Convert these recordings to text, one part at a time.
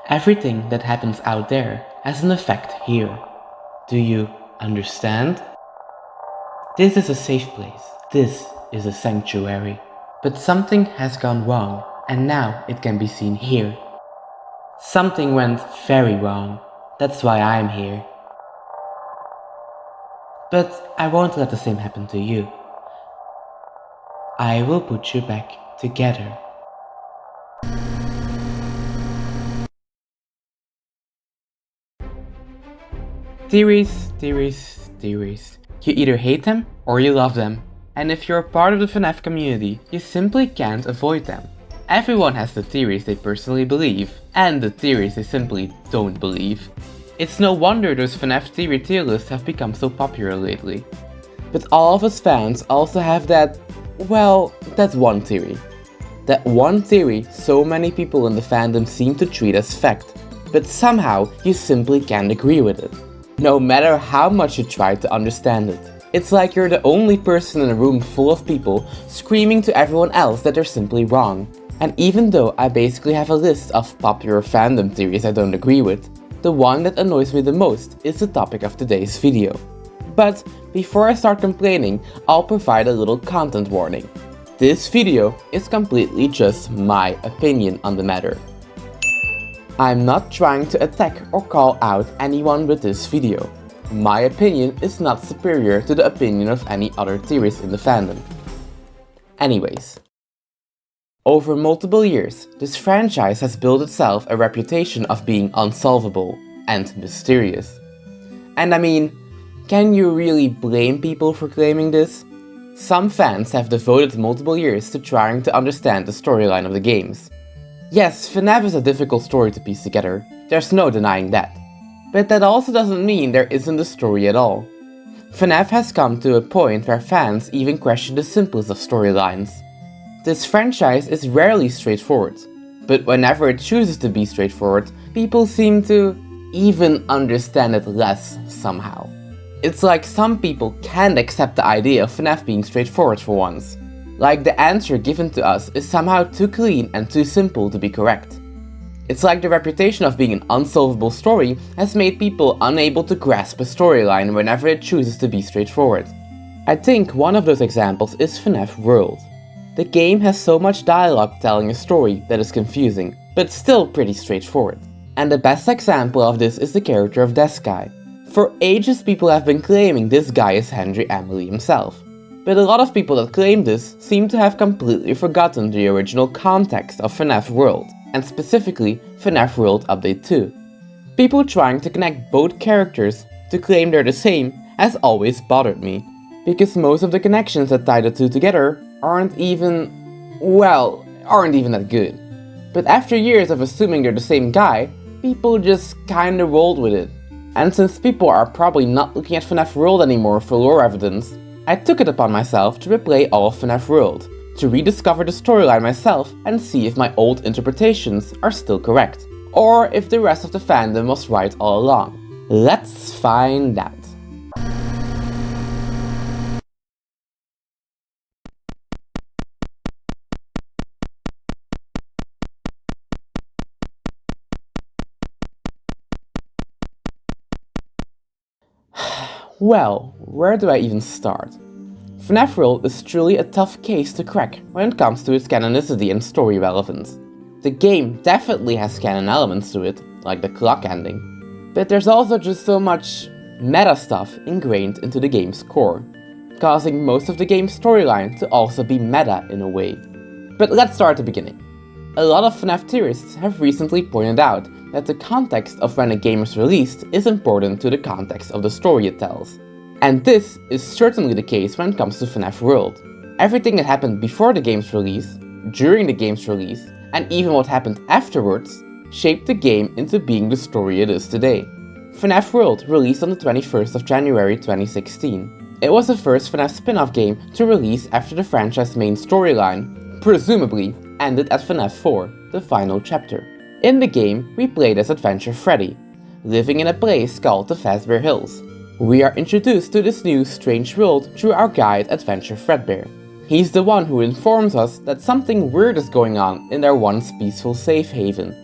Everything that happens out there has an effect here. Do you understand? This is a safe place. This is a sanctuary. But something has gone wrong, and now it can be seen here. Something went very wrong. That's why I'm here. But I won't let the same happen to you. I will put you back together. Theories, theories, theories. You either hate them or you love them. And if you're a part of the FNAF community, you simply can't avoid them. Everyone has the theories they personally believe, and the theories they simply don't believe. It's no wonder those FNAF theory tier lists have become so popular lately. But all of us fans also have that, well, that's one theory. That one theory so many people in the fandom seem to treat as fact, but somehow you simply can't agree with it. No matter how much you try to understand it. It's like you're the only person in a room full of people screaming to everyone else that they're simply wrong. And even though I basically have a list of popular fandom theories I don't agree with, the one that annoys me the most is the topic of today's video. But before I start complaining, I'll provide a little content warning. This video is completely just my opinion on the matter. I'm not trying to attack or call out anyone with this video. My opinion is not superior to the opinion of any other theorists in the fandom. Anyways. Over multiple years, this franchise has built itself a reputation of being unsolvable and mysterious. And I mean, can you really blame people for claiming this? Some fans have devoted multiple years to trying to understand the storyline of the games. Yes, FNAF is a difficult story to piece together, there's no denying that. But that also doesn't mean there isn't a story at all. FNAF has come to a point where fans even question the simplest of storylines. This franchise is rarely straightforward, but whenever it chooses to be straightforward, people seem to even understand it less somehow. It's like some people can't accept the idea of FNAF being straightforward for once. Like the answer given to us is somehow too clean and too simple to be correct. It's like the reputation of being an unsolvable story has made people unable to grasp a storyline whenever it chooses to be straightforward. I think one of those examples is FNAF World. The game has so much dialogue telling a story that is confusing, but still pretty straightforward. And the best example of this is the character of this guy. For ages people have been claiming this guy is Henry Emily himself. But a lot of people that claim this seem to have completely forgotten the original context of FNAF World, and specifically FNAF World Update 2. People trying to connect both characters to claim they're the same has always bothered me, because most of the connections that tie the two together aren't even that good. But after years of assuming they're the same guy, people just kinda rolled with it. And since people are probably not looking at FNAF World anymore for lore evidence, I took it upon myself to replay all of FNAF World, to rediscover the storyline myself and see if my old interpretations are still correct, or if the rest of the fandom was right all along. Let's find out. Well, where do I even start? FNAF World is truly a tough case to crack when it comes to its canonicity and story relevance. The game definitely has canon elements to it, like the clock ending, but there's also just so much meta stuff ingrained into the game's core, causing most of the game's storyline to also be meta in a way. But let's start at the beginning. A lot of FNAF theorists have recently pointed out that the context of when a game is released is important to the context of the story it tells. And this is certainly the case when it comes to FNAF World. Everything that happened before the game's release, during the game's release, and even what happened afterwards, shaped the game into being the story it is today. FNAF World released on the 21st of January 2016. It was the first FNAF spin-off game to release after the franchise's main storyline, presumably, ended at FNAF 4, the final chapter. In the game, we played as Adventure Freddy, living in a place called the Fazbear Hills. We are introduced to this new strange world through our guide Adventure Fredbear. He's the one who informs us that something weird is going on in their once peaceful safe haven.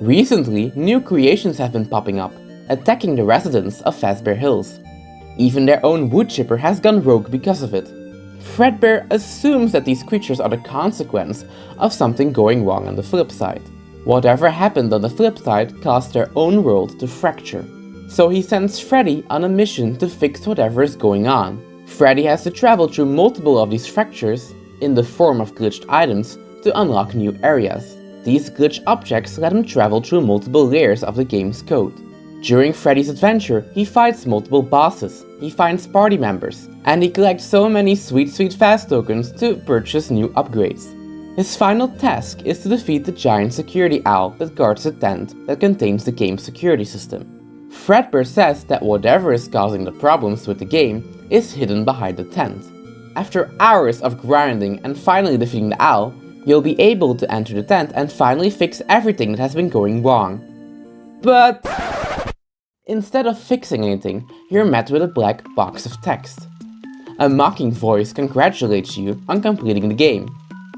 Recently, new creations have been popping up, attacking the residents of Fazbear Hills. Even their own wood chipper has gone rogue because of it. Fredbear assumes that these creatures are the consequence of something going wrong on the flip side. Whatever happened on the flip side caused their own world to fracture. So he sends Freddy on a mission to fix whatever is going on. Freddy has to travel through multiple of these fractures, in the form of glitched items, to unlock new areas. These glitched objects let him travel through multiple layers of the game's code. During Freddy's adventure, he fights multiple bosses, he finds party members, and he collects so many sweet fast tokens to purchase new upgrades. His final task is to defeat the giant security owl that guards the tent that contains the game's security system. Fredbear says that whatever is causing the problems with the game is hidden behind the tent. After hours of grinding and finally defeating the owl, you'll be able to enter the tent and finally fix everything that has been going wrong. But instead of fixing anything, you're met with a black box of text. A mocking voice congratulates you on completing the game.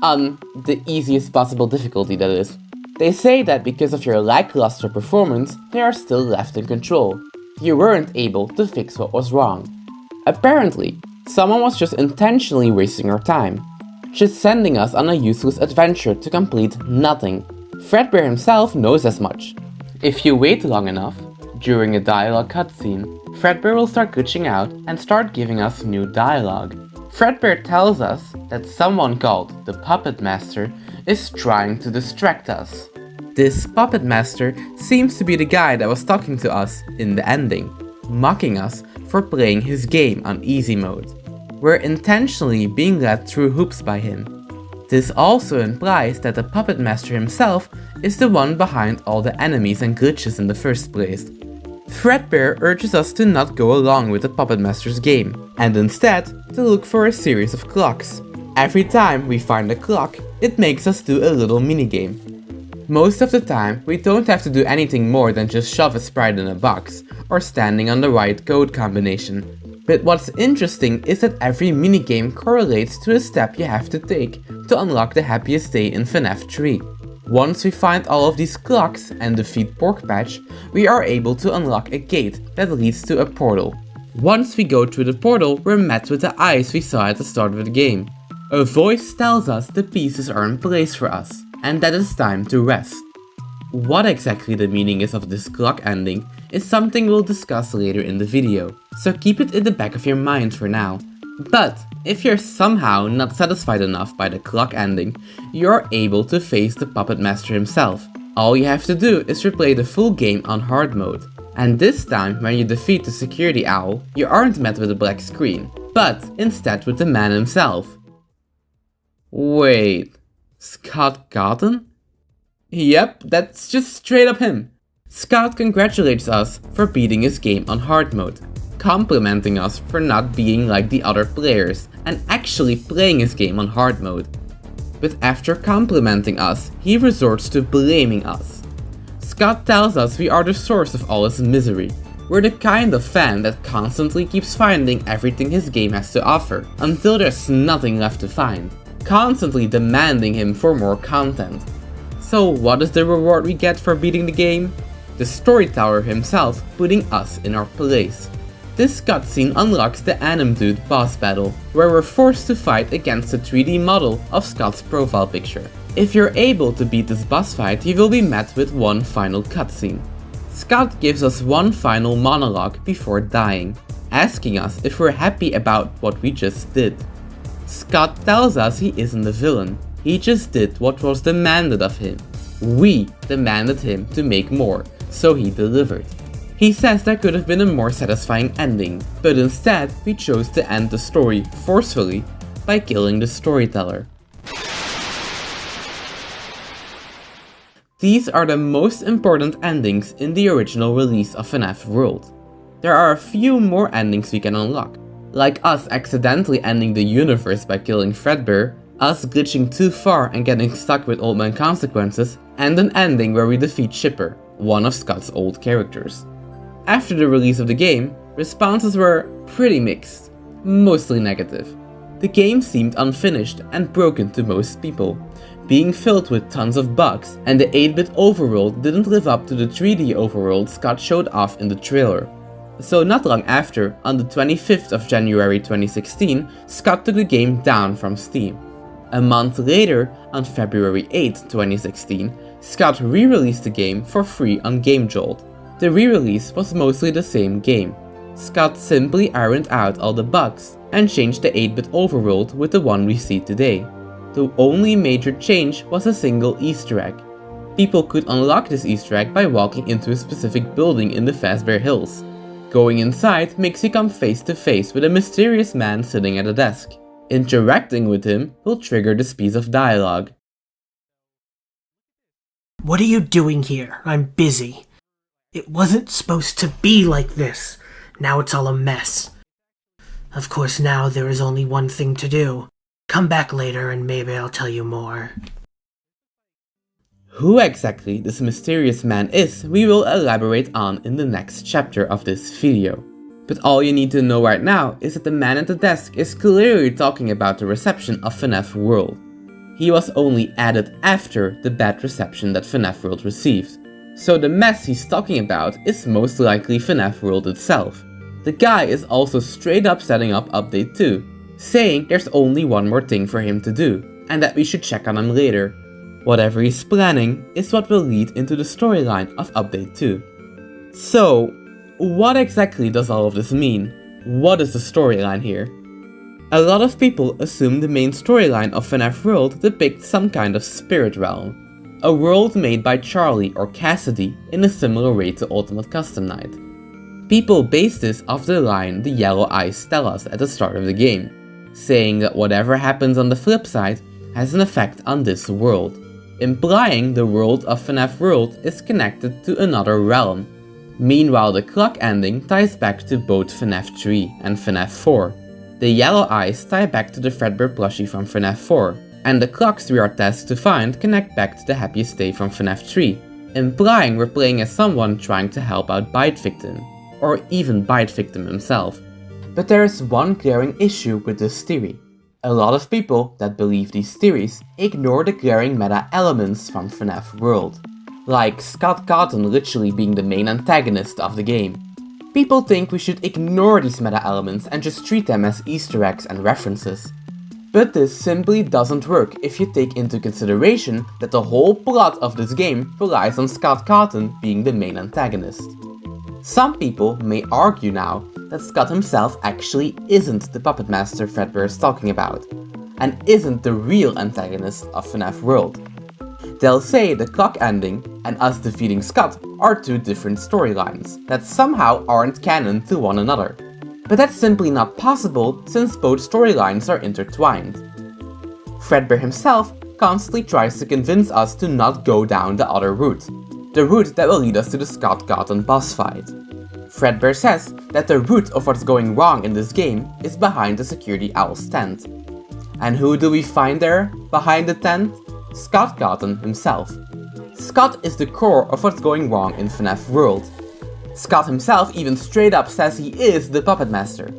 On the easiest possible difficulty, that is. They say that because of your lackluster performance, they are still left in control. You weren't able to fix what was wrong. Apparently, someone was just intentionally wasting our time, just sending us on a useless adventure to complete nothing. Fredbear himself knows as much. If you wait long enough, during a dialogue cutscene, Fredbear will start glitching out and start giving us new dialogue. Fredbear tells us that someone called the Puppet Master is trying to distract us. This Puppet Master seems to be the guy that was talking to us in the ending, mocking us for playing his game on easy mode. We're intentionally being led through hoops by him. This also implies that the Puppet Master himself is the one behind all the enemies and glitches in the first place. Fredbear urges us to not go along with the Puppet Master's game, and instead to look for a series of clocks. Every time we find a clock, it makes us do a little minigame. Most of the time, we don't have to do anything more than just shove a sprite in a box, or standing on the right code combination. But what's interesting is that every minigame correlates to a step you have to take to unlock the happiest day in FNAF 3. Once we find all of these clocks and defeat Porkpatch, we are able to unlock a gate that leads to a portal. Once we go through the portal, we're met with the eyes we saw at the start of the game. A voice tells us the pieces are in place for us, and that it's time to rest. What exactly the meaning is of this clock ending is something we'll discuss later in the video, so keep it in the back of your mind for now. But if you're somehow not satisfied enough by the clock ending, you're able to face the Puppet Master himself. All you have to do is replay the full game on hard mode. And this time, when you defeat the security owl, you aren't met with a black screen, but instead with the man himself. Wait, Scott Cotton? Yep, that's just straight up him. Scott congratulates us for beating his game on hard mode, complimenting us for not being like the other players and actually playing his game on hard mode. But after complimenting us, he resorts to blaming us. Scott tells us we are the source of all his misery. We're the kind of fan that constantly keeps finding everything his game has to offer, until there's nothing left to find, constantly demanding him for more content. So what is the reward we get for beating the game? The storyteller himself putting us in our place. This cutscene unlocks the Anim Dude boss battle, where we're forced to fight against the 3D model of Scott's profile picture. If you're able to beat this boss fight, you will be met with one final cutscene. Scott gives us one final monologue before dying, asking us if we're happy about what we just did. Scott tells us he isn't the villain, he just did what was demanded of him. We demanded him to make more, so he delivered. He says there could have been a more satisfying ending, but instead we chose to end the story forcefully by killing the storyteller. These are the most important endings in the original release of FNAF World. There are a few more endings we can unlock, like us accidentally ending the universe by killing Fredbear, us glitching too far and getting stuck with Old Man Consequences, and an ending where we defeat Chipper, one of Scott's old characters. After the release of the game, responses were pretty mixed, mostly negative. The game seemed unfinished and broken to most people, being filled with tons of bugs, and the 8-bit overworld didn't live up to the 3D overworld Scott showed off in the trailer. So not long after, on the 25th of January 2016, Scott took the game down from Steam. A month later, on February 8, 2016, Scott re-released the game for free on GameJolt. The re-release was mostly the same game. Scott simply ironed out all the bugs and changed the 8-bit overworld with the one we see today. The only major change was a single Easter egg. People could unlock this Easter egg by walking into a specific building in the Fazbear Hills. Going inside makes you come face to face with a mysterious man sitting at a desk. Interacting with him will trigger this piece of dialogue. What are you doing here? I'm busy. It wasn't supposed to be like this. Now it's all a mess. Of course, now there is only one thing to do. Come back later and maybe I'll tell you more. Who exactly this mysterious man is, we will elaborate on in the next chapter of this video. But all you need to know right now is that the man at the desk is clearly talking about the reception of FNAF World. He was only added after the bad reception that FNAF World received. So the mess he's talking about is most likely FNAF World itself. The guy is also straight up setting up Update 2, saying there's only one more thing for him to do, and that we should check on him later. Whatever he's planning is what will lead into the storyline of Update 2. So, what exactly does all of this mean? What is the storyline here? A lot of people assume the main storyline of FNAF World depicts some kind of spirit realm, a world made by Charlie or Cassidy in a similar way to Ultimate Custom Night. People base this off the line the yellow eyes tell us at the start of the game, saying that whatever happens on the flip side has an effect on this world, implying the world of FNAF World is connected to another realm. Meanwhile, the clock ending ties back to both FNAF 3 and FNAF 4. The yellow eyes tie back to the Fredbear plushie from FNAF 4, and the clocks we are tasked to find connect back to the happiest day from FNAF 3, implying we're playing as someone trying to help out Bite Victim, or even Bite Victim himself. But there is one glaring issue with this theory. A lot of people that believe these theories ignore the glaring meta elements from FNAF World, like Scott Cawthon literally being the main antagonist of the game. People think we should ignore these meta elements and just treat them as Easter eggs and references. But this simply doesn't work if you take into consideration that the whole plot of this game relies on Scott Cawthon being the main antagonist. Some people may argue now that Scott himself actually isn't the puppet master Fredbear is talking about, and isn't the real antagonist of FNAF World. They'll say the clock ending and us defeating Scott are two different storylines that somehow aren't canon to one another. But that's simply not possible since both storylines are intertwined. Fredbear himself constantly tries to convince us to not go down the other route, the route that will lead us to the Scott Cawthon boss fight. Fredbear says that the root of what's going wrong in this game is behind the security owl's tent. And who do we find there, behind the tent? Scott Cawthon himself. Scott is the core of what's going wrong in FNAF World. Scott himself even straight up says he is the puppet master.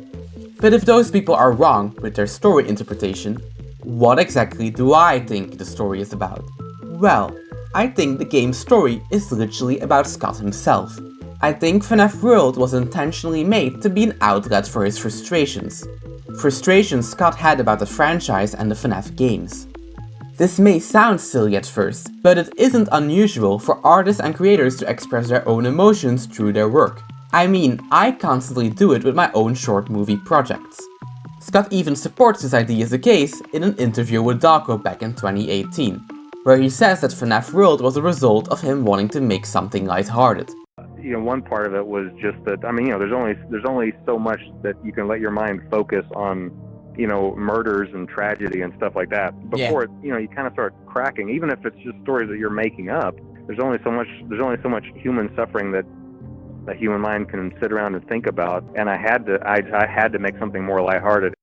But if those people are wrong with their story interpretation, what exactly do I think the story is about? Well, I think the game's story is literally about Scott himself. I think FNAF World was intentionally made to be an outlet for his frustrations. Frustrations Scott had about the franchise and the FNAF games. This may sound silly at first, but it isn't unusual for artists and creators to express their own emotions through their work. I mean, I constantly do it with my own short movie projects. Scott even supports this idea as a case in an interview with Dawko back in 2018, where he says that FNAF World was a result of him wanting to make something lighthearted. You know, one part of it was just that, I mean, you know, there's only so much that you can let your mind focus on, you know, murders and tragedy and stuff like that before it, you know, you kind of start cracking. Even if it's just stories that you're making up, there's only so much human suffering that the human mind can sit around and think about. And I had to make something more lighthearted.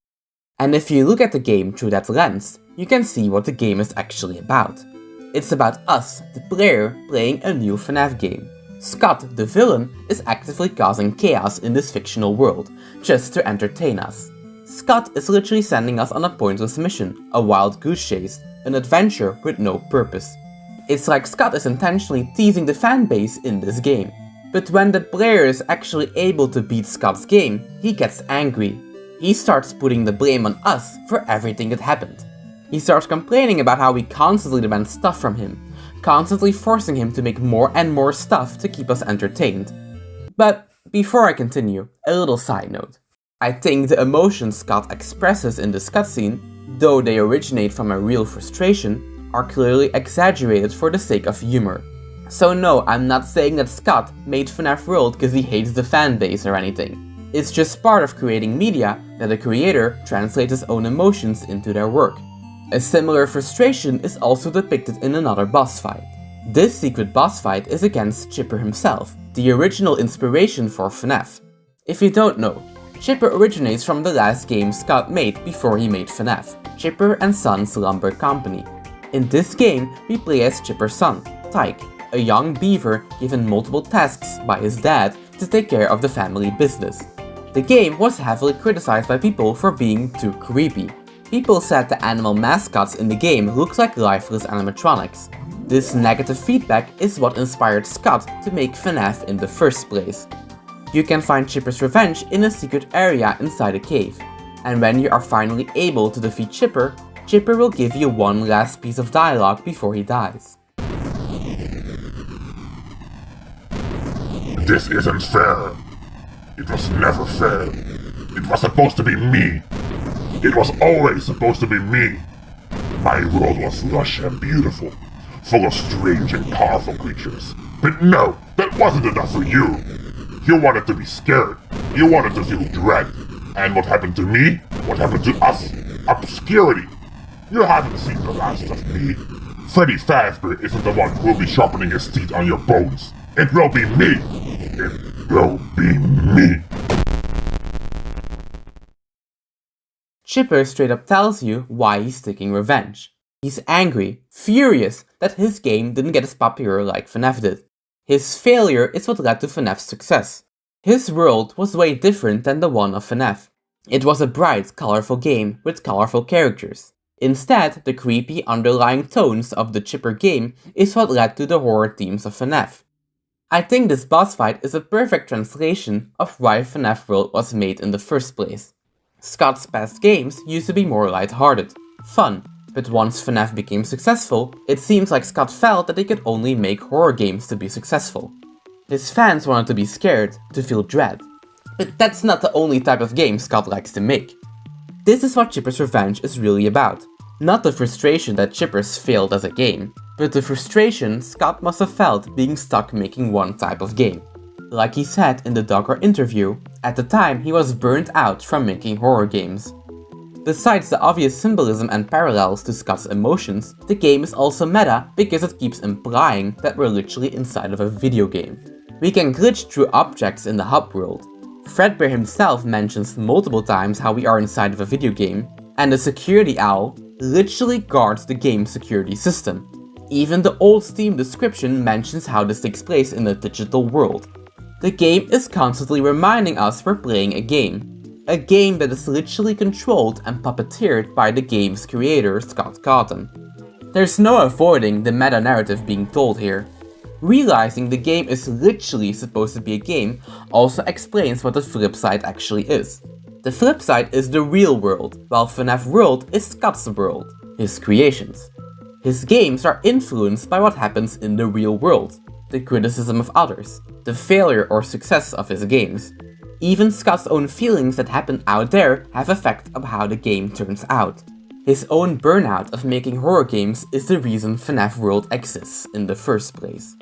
And if you look at the game through that lens, you can see what the game is actually about. It's about us, the player, playing a new FNAF game. Scott, the villain, is actively causing chaos in this fictional world, just to entertain us. Scott is literally sending us on a pointless mission, a wild goose chase, an adventure with no purpose. It's like Scott is intentionally teasing the fanbase in this game. But when the player is actually able to beat Scott's game, he gets angry. He starts putting the blame on us for everything that happened. He starts complaining about how we constantly demand stuff from him, constantly forcing him to make more and more stuff to keep us entertained. But before I continue, a little side note. I think the emotions Scott expresses in this cutscene, though they originate from a real frustration, are clearly exaggerated for the sake of humor. So no, I'm not saying that Scott made FNAF World because he hates the fanbase or anything. It's just part of creating media that a creator translates his own emotions into their work. A similar frustration is also depicted in another boss fight. This secret boss fight is against Chipper himself, the original inspiration for FNAF. If you don't know, Chipper originates from the last game Scott made before he made FNAF, Chipper and Son's Lumber Company. In this game, we play as Chipper's son, Tyke, a young beaver given multiple tasks by his dad to take care of the family business. The game was heavily criticized by people for being too creepy. People said the animal mascots in the game looked like lifeless animatronics. This negative feedback is what inspired Scott to make FNAF in the first place. You can find Chipper's revenge in a secret area inside a cave, and when you are finally able to defeat Chipper, Chipper will give you one last piece of dialogue before he dies. This isn't fair. It was never fair. It was supposed to be me. It was always supposed to be me. My world was lush and beautiful, full of strange and powerful creatures. But no, that wasn't enough for you. You wanted to be scared. You wanted to feel dread. And what happened to me? What happened to us? Obscurity. You haven't seen the last of me. Freddy Fazbear isn't the one who will be sharpening his teeth on your bones. It will be me. It will be me. Chipper straight up tells you why he's taking revenge. He's angry, furious that his game didn't get as popular like FNAF did. His failure is what led to FNAF's success. His world was way different than the one of FNAF. It was a bright, colorful game with colorful characters. Instead, the creepy underlying tones of the Chipper game is what led to the horror themes of FNAF. I think this boss fight is a perfect translation of why FNAF World was made in the first place. Scott's past games used to be more lighthearted, fun, but once FNAF became successful, it seems like Scott felt that he could only make horror games to be successful. His fans wanted to be scared, to feel dread. But that's not the only type of game Scott likes to make. This is what Chipper's Revenge is really about. Not the frustration that Chipper's failed as a game, but the frustration Scott must have felt being stuck making one type of game. Like he said in the Dogger interview, at the time he was burnt out from making horror games. Besides the obvious symbolism and parallels to Scott's emotions, the game is also meta because it keeps implying that we're literally inside of a video game. We can glitch through objects in the hub world. Fredbear himself mentions multiple times how we are inside of a video game, and the security owl literally guards the game's security system. Even the old Steam description mentions how this takes place in a digital world. The game is constantly reminding us we're playing a game that is literally controlled and puppeteered by the game's creator, Scott Cawthon. There's no avoiding the meta-narrative being told here. Realizing the game is literally supposed to be a game also explains what the flip side actually is. The flip side is the real world, while FNAF World is Scott's world, his creations. His games are influenced by what happens in the real world, the criticism of others, the failure or success of his games. Even Scott's own feelings that happen out there have effect on how the game turns out. His own burnout of making horror games is the reason FNAF World exists in the first place.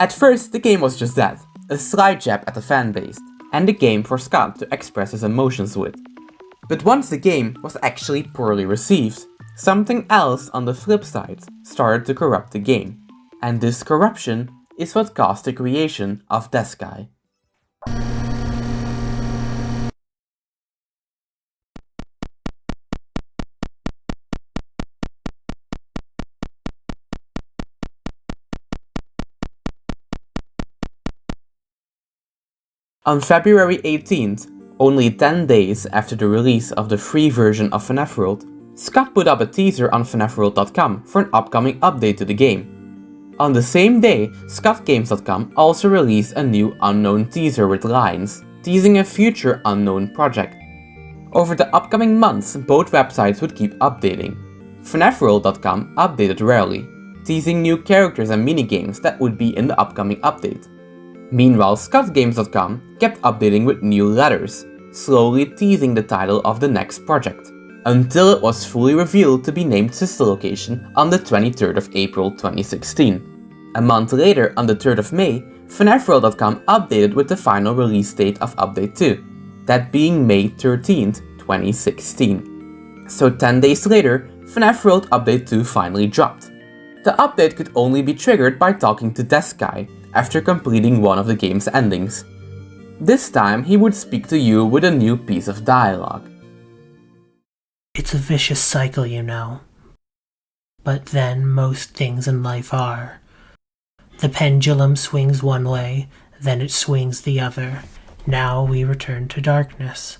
At first, the game was just that, a slight jab at the fanbase, and a game for Scott to express his emotions with. But once the game was actually poorly received, something else on the flip side started to corrupt the game. And this corruption is what caused the creation of Deskai. On February 18th, only 10 days after the release of the free version of FNAF World, Scott put up a teaser on FNAFworld.com for an upcoming update to the game. On the same day, ScottGames.com also released a new unknown teaser with lines, teasing a future unknown project. Over the upcoming months, both websites would keep updating. FNAFworld.com updated rarely, teasing new characters and minigames that would be in the upcoming update. Meanwhile, ScottGames.com kept updating with new letters, slowly teasing the title of the next project, until it was fully revealed to be named Sister Location on the 23rd of April 2016. A month later, on the 3rd of May, FNAFworld.com updated with the final release date of Update 2, that being May 13th, 2016. So 10 days later, FNAF World Update 2 finally dropped. The update could only be triggered by talking to Desk Guy after completing one of the game's endings. This time, he would speak to you with a new piece of dialogue. It's a vicious cycle, you know. But then most things in life are. The pendulum swings one way, then it swings the other. Now we return to darkness.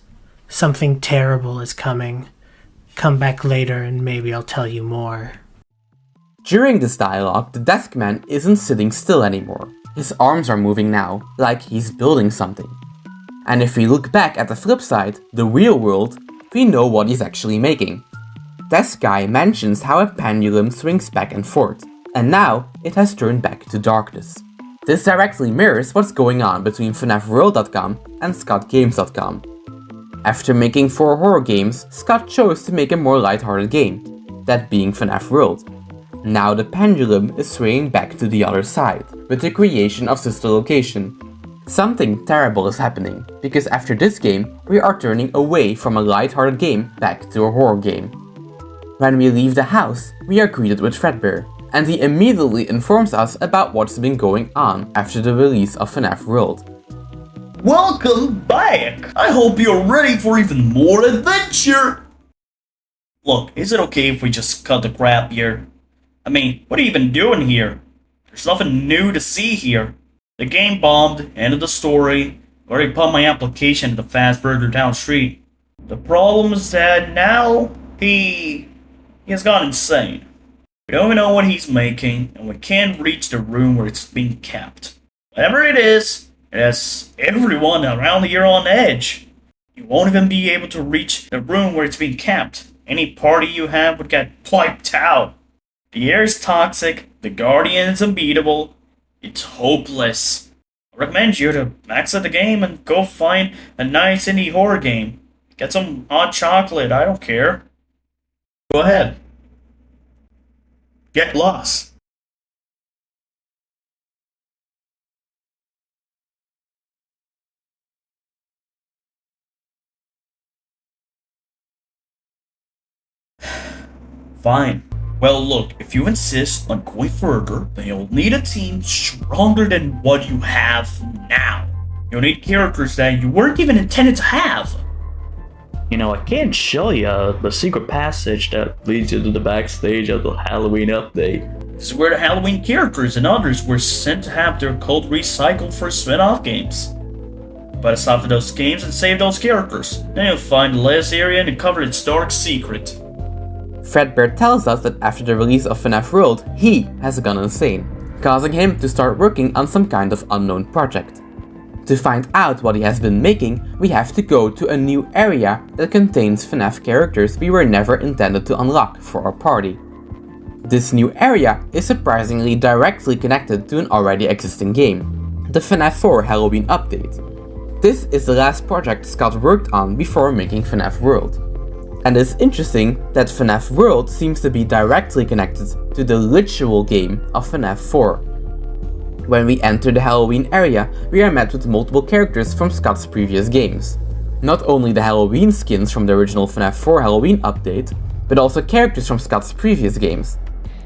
Something terrible is coming. Come back later and maybe I'll tell you more. During this dialogue, the desk man isn't sitting still anymore. His arms are moving now, like he's building something. And if we look back at the flip side, the real world, we know what he's actually making. Desk Guy mentions how a pendulum swings back and forth, and now it has turned back to darkness. This directly mirrors what's going on between FNAFworld.com and ScottGames.com. After making 4 horror games, Scott chose to make a more lighthearted game, that being FNAF World. Now the pendulum is swinging back to the other side, with the creation of Sister Location. Something terrible is happening, because after this game, we are turning away from a lighthearted game back to a horror game. When we leave the house, we are greeted with Fredbear, and he immediately informs us about what's been going on after the release of FNAF World. Welcome back! I hope you're ready for even more adventure! Look, is it okay if we just cut the crap here? I mean, what are you even doing here? There's nothing new to see here. The game bombed, ended the story, already put my application to the fast burger down the street. The problem is that now, he has gone insane. We don't even know what he's making, and we can't reach the room where it's being kept. Whatever it has everyone around here on edge. You won't even be able to reach the room where it's being kept. Any party you have would get wiped out. The air is toxic, the Guardian is unbeatable, it's hopeless. I recommend you to exit the game and go find a nice indie horror game. Get some hot chocolate, I don't care. Go ahead. Get lost. Fine. Well, look, if you insist on going further, then you'll need a team stronger than what you have now. You'll need characters that you weren't even intended to have. You know, I can't show you the secret passage that leads you to the backstage of the Halloween update. This is where the Halloween characters and others were sent to have their code recycled for spin-off games. But stop for those games and save those characters. Then you'll find the last area and uncover its dark secret. Fredbear tells us that after the release of FNAF World, he has gone insane, causing him to start working on some kind of unknown project. To find out what he has been making, we have to go to a new area that contains FNAF characters we were never intended to unlock for our party. This new area is surprisingly directly connected to an already existing game, the FNAF 4 Halloween update. This is the last project Scott worked on before making FNAF World. And it's interesting that FNAF World seems to be directly connected to the literal game of FNAF 4. When we enter the Halloween area, we are met with multiple characters from Scott's previous games. Not only the Halloween skins from the original FNAF 4 Halloween update, but also characters from Scott's previous games,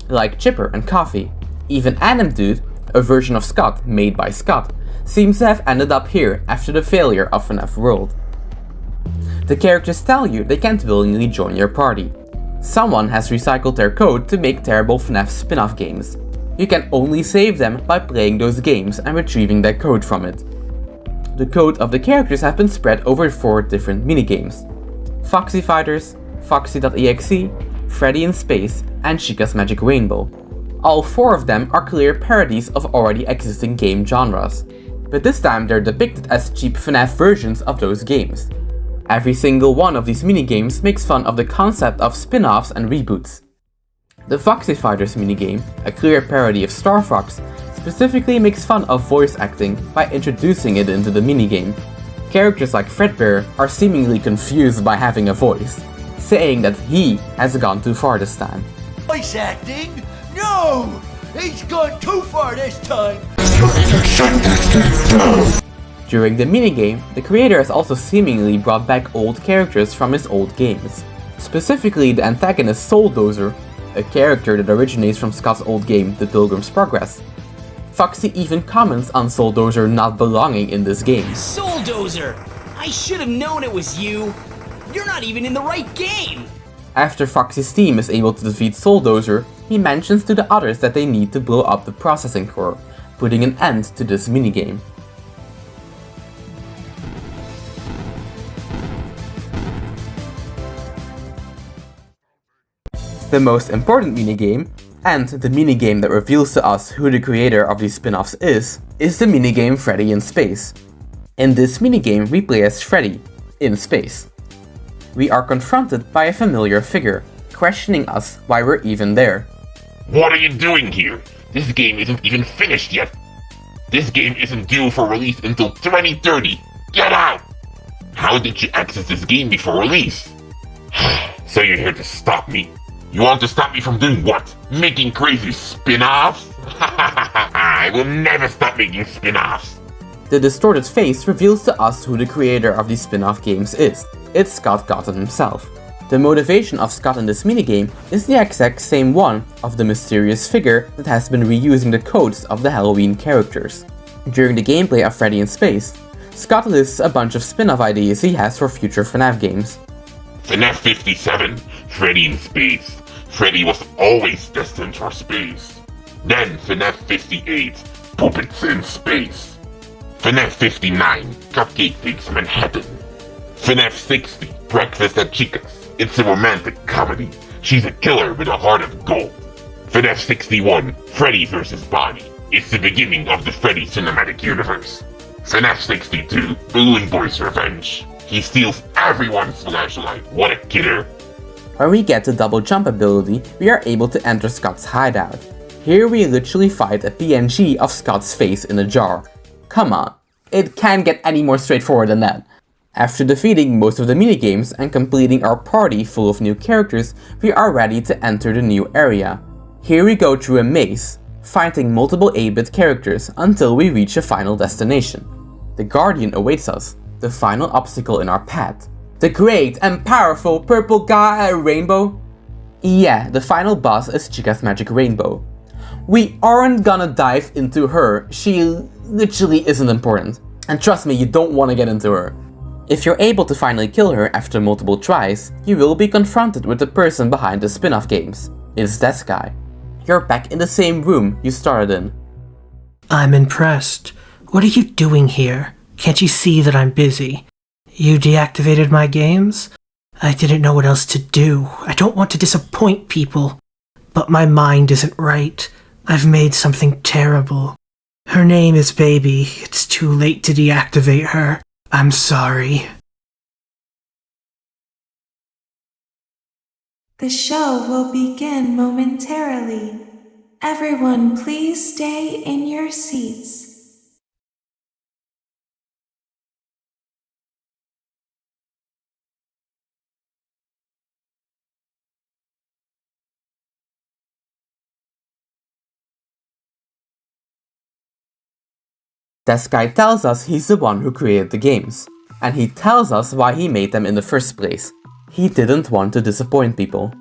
like Chipper and Coffee. Even Anim Dude, a version of Scott made by Scott, seems to have ended up here after the failure of FNAF World. The characters tell you they can't willingly join your party. Someone has recycled their code to make terrible FNAF spin-off games. You can only save them by playing those games and retrieving their code from it. The code of the characters have been spread over 4 different minigames: Foxy Fighters, Foxy.exe, Freddy in Space, and Chica's Magic Rainbow. All 4 of them are clear parodies of already existing game genres, but this time they're depicted as cheap FNAF versions of those games. Every single one of these minigames makes fun of the concept of spin-offs and reboots. The Foxy Fighters minigame, a clear parody of Star Fox, specifically makes fun of voice acting by introducing it into the minigame. Characters like Fredbear are seemingly confused by having a voice, saying that he has gone too far this time. Voice acting? No! He's gone too far this time! During the minigame, the creator has also seemingly brought back old characters from his old games. Specifically the antagonist Souldozer, a character that originates from Scott's old game, The Pilgrim's Progress. Foxy even comments on Souldozer not belonging in this game. Souldozer! I should have known it was you! You're not even in the right game! After Foxy's team is able to defeat Souldozer, he mentions to the others that they need to blow up the processing core, putting an end to this minigame. The most important minigame, and the minigame that reveals to us who the creator of these spin-offs is the minigame Freddy in Space. In this minigame, we play as Freddy, in space. We are confronted by a familiar figure, questioning us why we're even there. What are you doing here? This game isn't even finished yet. This game isn't due for release until 2030. Get out! How did you access this game before release? So you're here to stop me. You want to stop me from doing what? Making crazy spin-offs? I will never stop making spin-offs. The distorted face reveals to us who the creator of these spin-off games is. It's Scott Cawthon himself. The motivation of Scott in this minigame is the exact same one of the mysterious figure that has been reusing the codes of the Halloween characters. During the gameplay of Freddy in Space, Scott lists a bunch of spin-off ideas he has for future FNAF games. FNAF 57, Freddy in Space. Freddy was always destined for space. Then FNAF 58, Puppets in Space. FNAF 59, Cupcake Takes Manhattan. FNAF 60, Breakfast at Chica's. It's a romantic comedy. She's a killer with a heart of gold. FNAF 61, Freddy vs. Bonnie. It's the beginning of the Freddy cinematic universe. FNAF 62, Balloon Boy's Revenge. He steals everyone's flashlight. What a killer. When we get the double jump ability, we are able to enter Scott's hideout. Here we literally fight a PNG of Scott's face in a jar. Come on, it can't get any more straightforward than that. After defeating most of the minigames and completing our party full of new characters, we are ready to enter the new area. Here we go through a maze, fighting multiple 8-bit characters until we reach a final destination. The Guardian awaits us, the final obstacle in our path. The great and powerful purple guy rainbow? Yeah, the final boss is Chica's Magic Rainbow. We aren't gonna dive into her, she literally isn't important. And trust me, you don't want to get into her. If you're able to finally kill her after multiple tries, you will be confronted with the person behind the spin-off games. It's this guy. You're back in the same room you started in. I'm impressed. What are you doing here? Can't you see that I'm busy? You deactivated my games? I didn't know what else to do. I don't want to disappoint people. But my mind isn't right. I've made something terrible. Her name is Baby. It's too late to deactivate her. I'm sorry. The show will begin momentarily. Everyone, please stay in your seats. This guy tells us he's the one who created the games, and he tells us why he made them in the first place. He didn't want to disappoint people.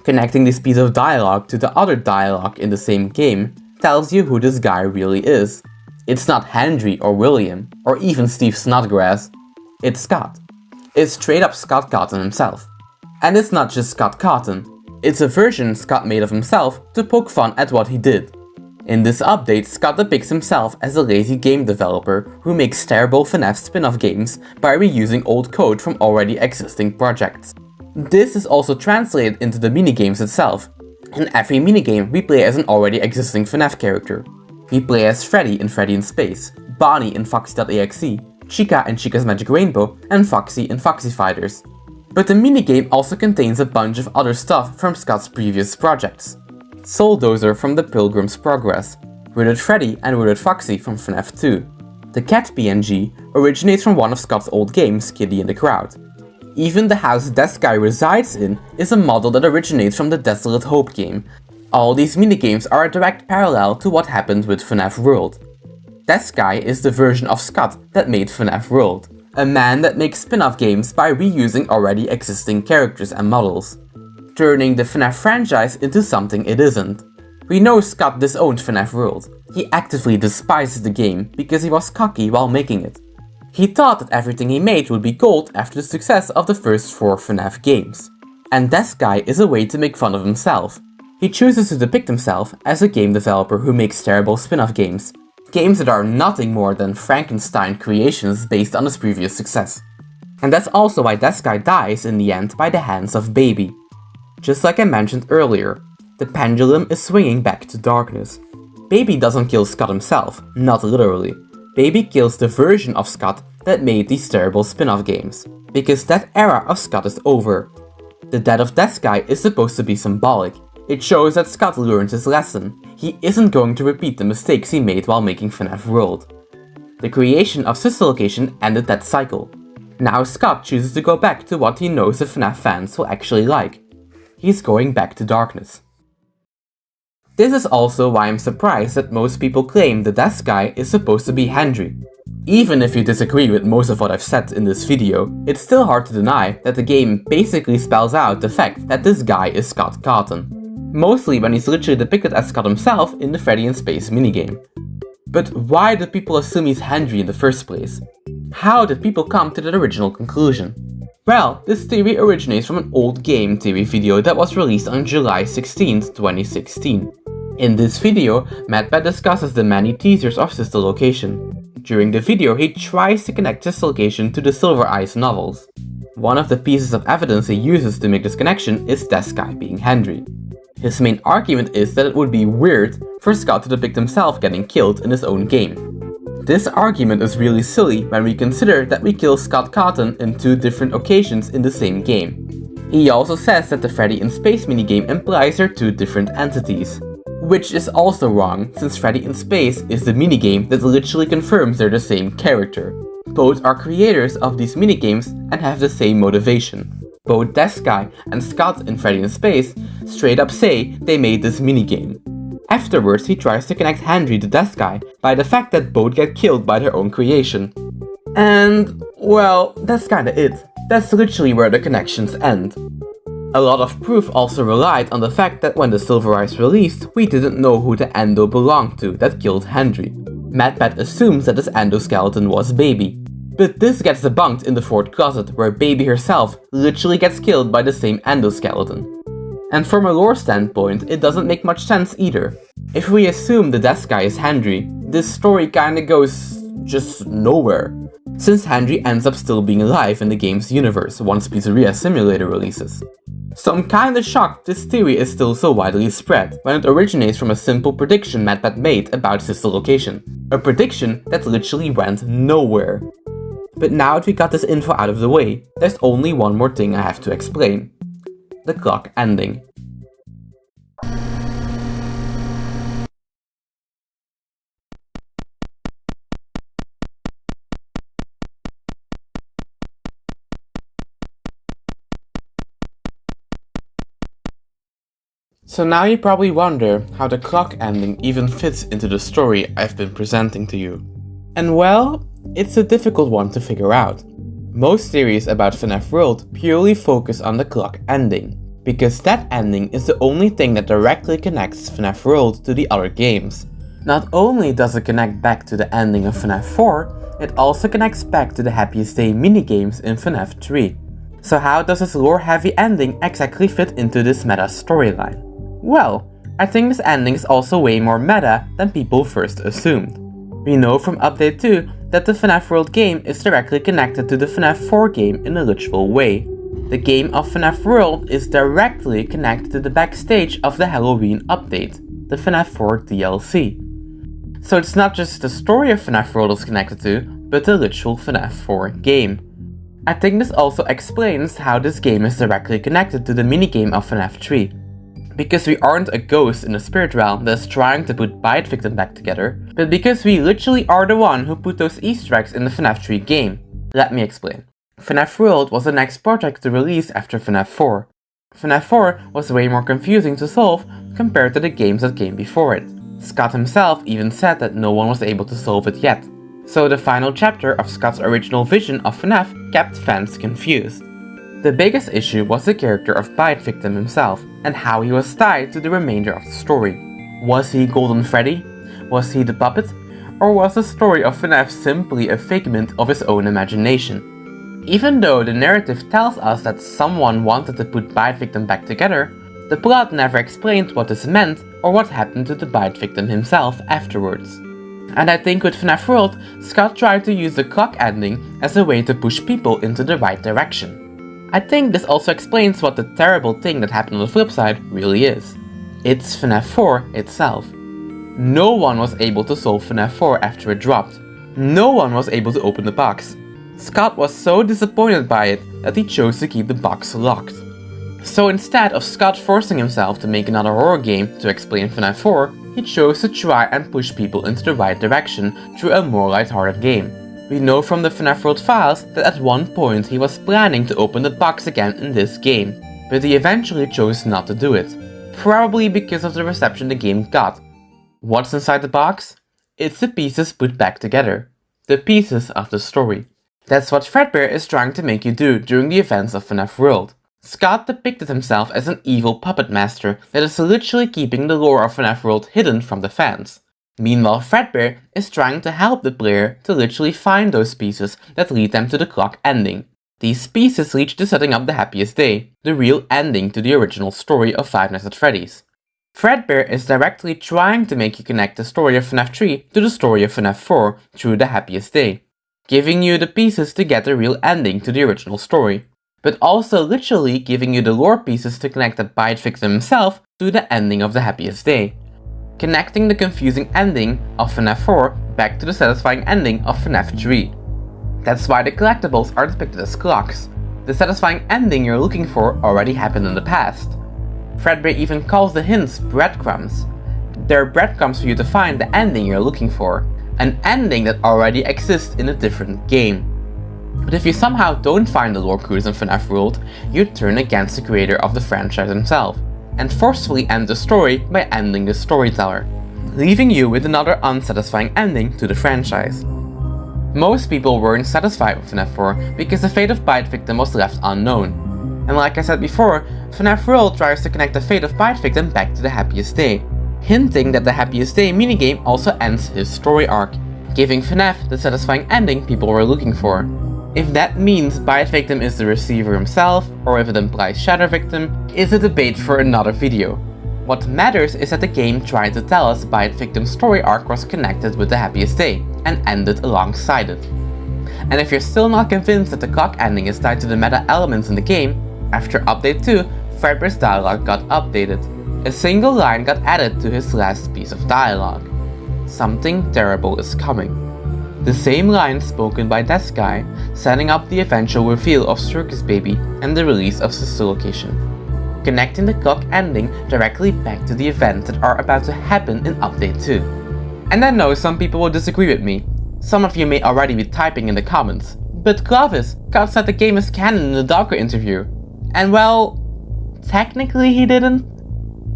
Connecting this piece of dialogue to the other dialogue in the same game tells you who this guy really is. It's not Henry or William, or even Steve Snodgrass. It's Scott. It's straight up Scott Cawthon himself. And it's not just Scott Cawthon, it's a version Scott made of himself to poke fun at what he did. In this update, Scott depicts himself as a lazy game developer who makes terrible FNAF spin-off games by reusing old code from already existing projects. This is also translated into the minigames itself. In every minigame, we play as an already existing FNAF character. We play as Freddy in Freddy in Space, Bonnie in Foxy.exe, Chica in Chica's Magic Rainbow, and Foxy in Foxy Fighters. But the minigame also contains a bunch of other stuff from Scott's previous projects. Soul Dozer from The Pilgrim's Progress, Wounded Freddy and Wounded Foxy from FNAF 2. The cat PNG originates from one of Scott's old games, Kitty in the Crowd. Even the house Death Guy resides in is a model that originates from the Desolate Hope game. All these minigames are a direct parallel to what happened with FNAF World. Death Guy is the version of Scott that made FNAF World, a man that makes spin-off games by reusing already existing characters and models, turning the FNAF franchise into something it isn't. We know Scott disowned FNAF World. He actively despises the game because he was cocky while making it. He thought that everything he made would be gold after the success of the first 4 FNAF games. And Death Guy is a way to make fun of himself. He chooses to depict himself as a game developer who makes terrible spin-off games. Games that are nothing more than Frankenstein creations based on his previous success. And that's also why Death Guy dies in the end by the hands of Baby. Just like I mentioned earlier, the pendulum is swinging back to darkness. Baby doesn't kill Scott himself, not literally. Baby kills the version of Scott that made these terrible spin-off games, because that era of Scott is over. The death of Death Guy is supposed to be symbolic. It shows that Scott learned his lesson. He isn't going to repeat the mistakes he made while making FNAF World. The creation of Sister Location ended that cycle. Now Scott chooses to go back to what he knows the FNAF fans will actually like. He's going back to darkness. This is also why I'm surprised that most people claim the Death Guy is supposed to be Henry. Even if you disagree with most of what I've said in this video, it's still hard to deny that the game basically spells out the fact that this guy is Scott Cawthon. Mostly when he's literally depicted as Scott himself in the Freddy in Space minigame. But why did people assume he's Henry in the first place? How did people come to that original conclusion? Well, this theory originates from an old game theory video that was released on July 16, 2016. In this video, MATPAT discusses the many teasers of Sister Location. During the video, he tries to connect Sister Location to the Silver Eyes novels. One of the pieces of evidence he uses to make this connection is Death Guy being Henry. His main argument is that it would be weird for Scott to depict himself getting killed in his own game. This argument is really silly when we consider that we kill Scott Cawthon in 2 different occasions in the same game. He also says that the Freddy in Space minigame implies they're 2 different entities. Which is also wrong, since Freddy in Space is the minigame that literally confirms they're the same character. Both are creators of these minigames and have the same motivation. Both Death Guy and Scott in Freddy in Space straight up say they made this minigame. Afterwards, he tries to connect Henry to Death Guy by the fact that both get killed by their own creation. And, well, that's kinda it. That's literally where the connections end. A lot of proof also relied on the fact that when the Silver Eyes released, we didn't know who the endo belonged to that killed Henry. MATPAT assumes that this endoskeleton was Baby. But this gets debunked in the 4th closet, where Baby herself literally gets killed by the same endoskeleton. And from a lore standpoint, it doesn't make much sense either. If we assume the Death Guy is Henry, this story kinda goes just nowhere, since Henry ends up still being alive in the game's universe once Pizzeria Simulator releases. So I'm kinda shocked this theory is still so widely spread, when it originates from a simple prediction MATPAT made about Sister Location. A prediction that literally went nowhere. But now that we got this info out of the way, there's only one more thing I have to explain. The clock ending. So now you probably wonder how the clock ending even fits into the story I've been presenting to you. And well, it's a difficult one to figure out. Most theories about FNAF World purely focus on the clock ending, because that ending is the only thing that directly connects FNAF World to the other games. Not only does it connect back to the ending of FNAF 4, it also connects back to the Happiest Day minigames in FNAF 3. So how does this lore-heavy ending exactly fit into this meta storyline? Well, I think this ending is also way more meta than people first assumed. We know from Update 2 that the FNAF World game is directly connected to the FNAF 4 game in a literal way. The game of FNAF World is directly connected to the backstage of the Halloween update, the FNAF 4 DLC. So it's not just the story of FNAF World is connected to, but the literal FNAF 4 game. I think this also explains how this game is directly connected to the minigame of FNAF 3. Because we aren't a ghost in the spirit realm that's trying to put Bite Victim back together, but because we literally are the one who put those Easter eggs in the FNAF 3 game. Let me explain. FNAF World was the next project to release after FNAF 4. FNAF 4 was way more confusing to solve compared to the games that came before it. Scott himself even said that no one was able to solve it yet. So the final chapter of Scott's original vision of FNAF kept fans confused. The biggest issue was the character of Bite Victim himself, and how he was tied to the remainder of the story. Was he Golden Freddy? Was he the puppet? Or was the story of FNAF simply a figment of his own imagination? Even though the narrative tells us that someone wanted to put Bite Victim back together, the plot never explained what this meant or what happened to the Bite Victim himself afterwards. And I think with FNAF World, Scott tried to use the clock ending as a way to push people into the right direction. I think this also explains what the terrible thing that happened on the flip side really is. It's FNAF 4 itself. No one was able to solve FNAF 4 after it dropped. No one was able to open the box. Scott was so disappointed by it that he chose to keep the box locked. So instead of Scott forcing himself to make another horror game to explain FNAF 4, he chose to try and push people into the right direction through a more lighthearted game. We know from the FNAF World files that at one point he was planning to open the box again in this game, but he eventually chose not to do it. Probably because of the reception the game got. What's inside the box? It's the pieces put back together. The pieces of the story. That's what Fredbear is trying to make you do during the events of FNAF World. Scott depicted himself as an evil puppet master that is literally keeping the lore of FNAF World hidden from the fans. Meanwhile, Fredbear is trying to help the player to literally find those pieces that lead them to the clock ending. These pieces lead to setting up the happiest day, the real ending to the original story of Five Nights at Freddy's. Fredbear is directly trying to make you connect the story of FNAF 3 to the story of FNAF 4 through the happiest day, giving you the pieces to get the real ending to the original story, but also literally giving you the lore pieces to connect the Bite Victim himself to the ending of the happiest day. Connecting the confusing ending of FNAF 4 back to the satisfying ending of FNAF 3. That's why the collectibles are depicted as clocks. The satisfying ending you're looking for already happened in the past. Fredbear even calls the hints breadcrumbs. They're breadcrumbs for you to find the ending you're looking for, an ending that already exists in a different game. But if you somehow don't find the lore clues in FNAF World, you turn against the creator of the franchise himself, and forcefully end the story by ending the storyteller, leaving you with another unsatisfying ending to the franchise. Most people weren't satisfied with FNAF 4 because the fate of Bite Victim was left unknown. And like I said before, FNAF World tries to connect the fate of Bite Victim back to the happiest day, hinting that the happiest day minigame also ends his story arc, giving FNAF the satisfying ending people were looking for. If that means Bite Victim is the receiver himself, or if it implies Shadow Victim, is a debate for another video. What matters is that the game tried to tell us Bite Victim's story arc was connected with the happiest day, and ended alongside it. And if you're still not convinced that the clock ending is tied to the meta elements in the game, after Update 2, Fredbear's dialogue got updated. A single line got added to his last piece of dialogue. Something terrible is coming. The same line spoken by this guy, setting up the eventual reveal of Circus Baby and the release of Sister Location, connecting the clock ending directly back to the events that are about to happen in Update 2. And I know some people will disagree with me. Some of you may already be typing in the comments, but Clavis, Scott said the game is canon in the Docker interview. And well, technically he didn't.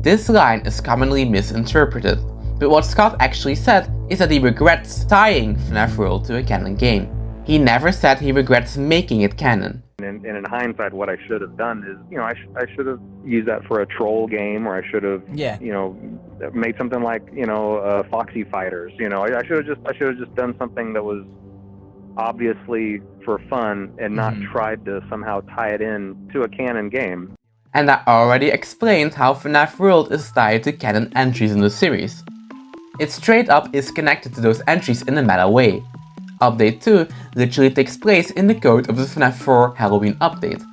This line is commonly misinterpreted, but what Scott actually said is that he regrets tying FNAF World to a canon game. He never said he regrets making it canon. And in hindsight, what I should have done is, I should have used that for a troll game, or I should have, made something like, Foxy Fighters. I should have just done something that was obviously for fun and not tried to somehow tie it in to a canon game. And I already explained how FNAF World is tied to canon entries in the series. It straight up is connected to those entries in a meta way. Update 2 literally takes place in the code of the FNAF 4 Halloween update.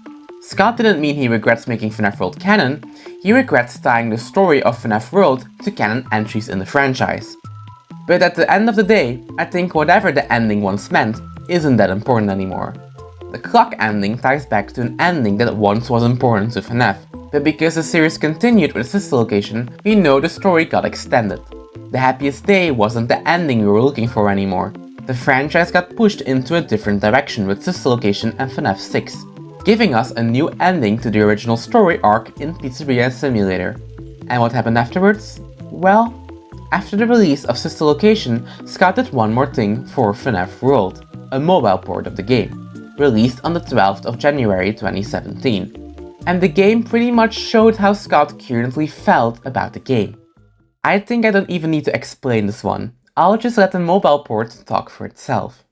Scott didn't mean he regrets making FNAF World canon, he regrets tying the story of FNAF World to canon entries in the franchise. But at the end of the day, I think whatever the ending once meant isn't that important anymore. The clock ending ties back to an ending that once was important to FNAF, but because the series continued with sister location, we know the story got extended. The happiest day wasn't the ending we were looking for anymore. The franchise got pushed into a different direction with sister location and FNAF 6, giving us a new ending to the original story arc in Pizzeria Simulator. And what happened afterwards? Well, after the release of sister location, Scott did one more thing for FNAF World, a mobile port of the game, released on the 12th of January 2017. And the game pretty much showed how Scott currently felt about the game. I think I don't even need to explain this one, I'll just let the mobile port talk for itself.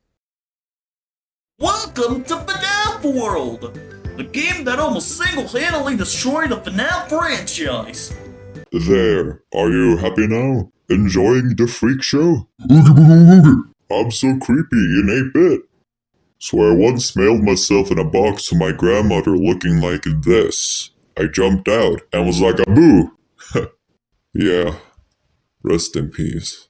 Welcome to FNAF World! The game that almost single-handedly destroyed the FNAF franchise! There, are you happy now? Enjoying the freak show? I'm so creepy in 8-bit. So I once mailed myself in a box to my grandmother looking like this. I jumped out and was like a boo! Yeah, rest in peace.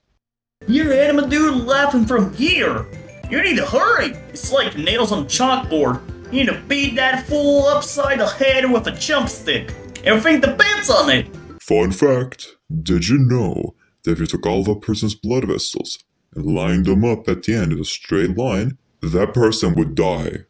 You're anime dude laughing from here! You need to hurry! It's like nails on chalkboard. You need to beat that fool upside the head with a jumpstick. Everything depends on it! Fun fact, did you know that if you took all of a person's blood vessels and lined them up at the end in a straight line, that person would die?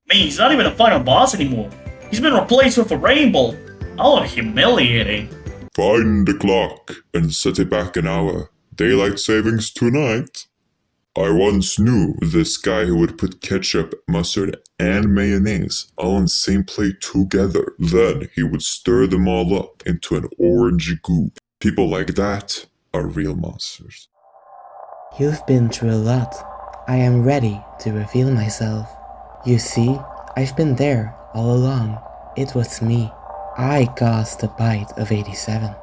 Man, he's not even a final boss anymore. He's been replaced with a rainbow. Oh, humiliating. Find the clock and set it back an hour. Daylight savings tonight. I once knew this guy who would put ketchup, mustard, and mayonnaise all on the same plate together. Then he would stir them all up into an orange goop. People like that are real monsters. You've been through a lot. I am ready to reveal myself. You see, I've been there all along. It was me. I caused the bite of 87.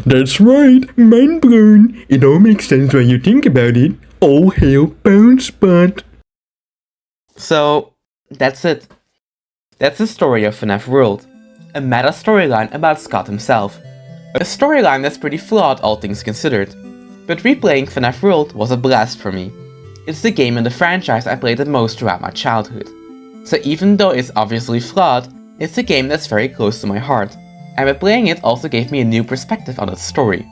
That's right, mind blown. It all makes sense when you think about it. All hail Bounce Spot. So, that's it. That's the story of FNAF World. A meta storyline about Scott himself. A storyline that's pretty flawed all things considered. But replaying FNAF World was a blast for me. It's the game in the franchise I played the most throughout my childhood. So even though it's obviously flawed, it's a game that's very close to my heart. And by playing it also gave me a new perspective on its story.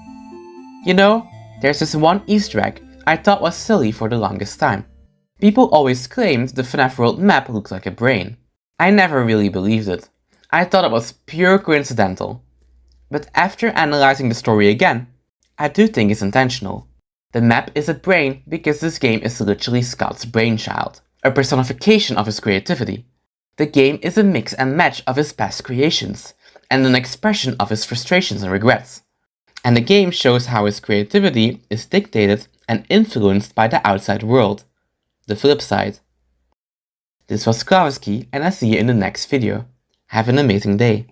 You know, there's this one Easter egg I thought was silly for the longest time. People always claimed the FNAF World map looked like a brain. I never really believed it. I thought it was pure coincidental. But after analyzing the story again, I do think it's intentional. The map is a brain because this game is literally Scott's brainchild, a personification of his creativity. The game is a mix and match of his past creations, and an expression of his frustrations and regrets. And the game shows how his creativity is dictated and influenced by the outside world. The flip side. This was ClavisKey, and I see you in the next video. Have an amazing day.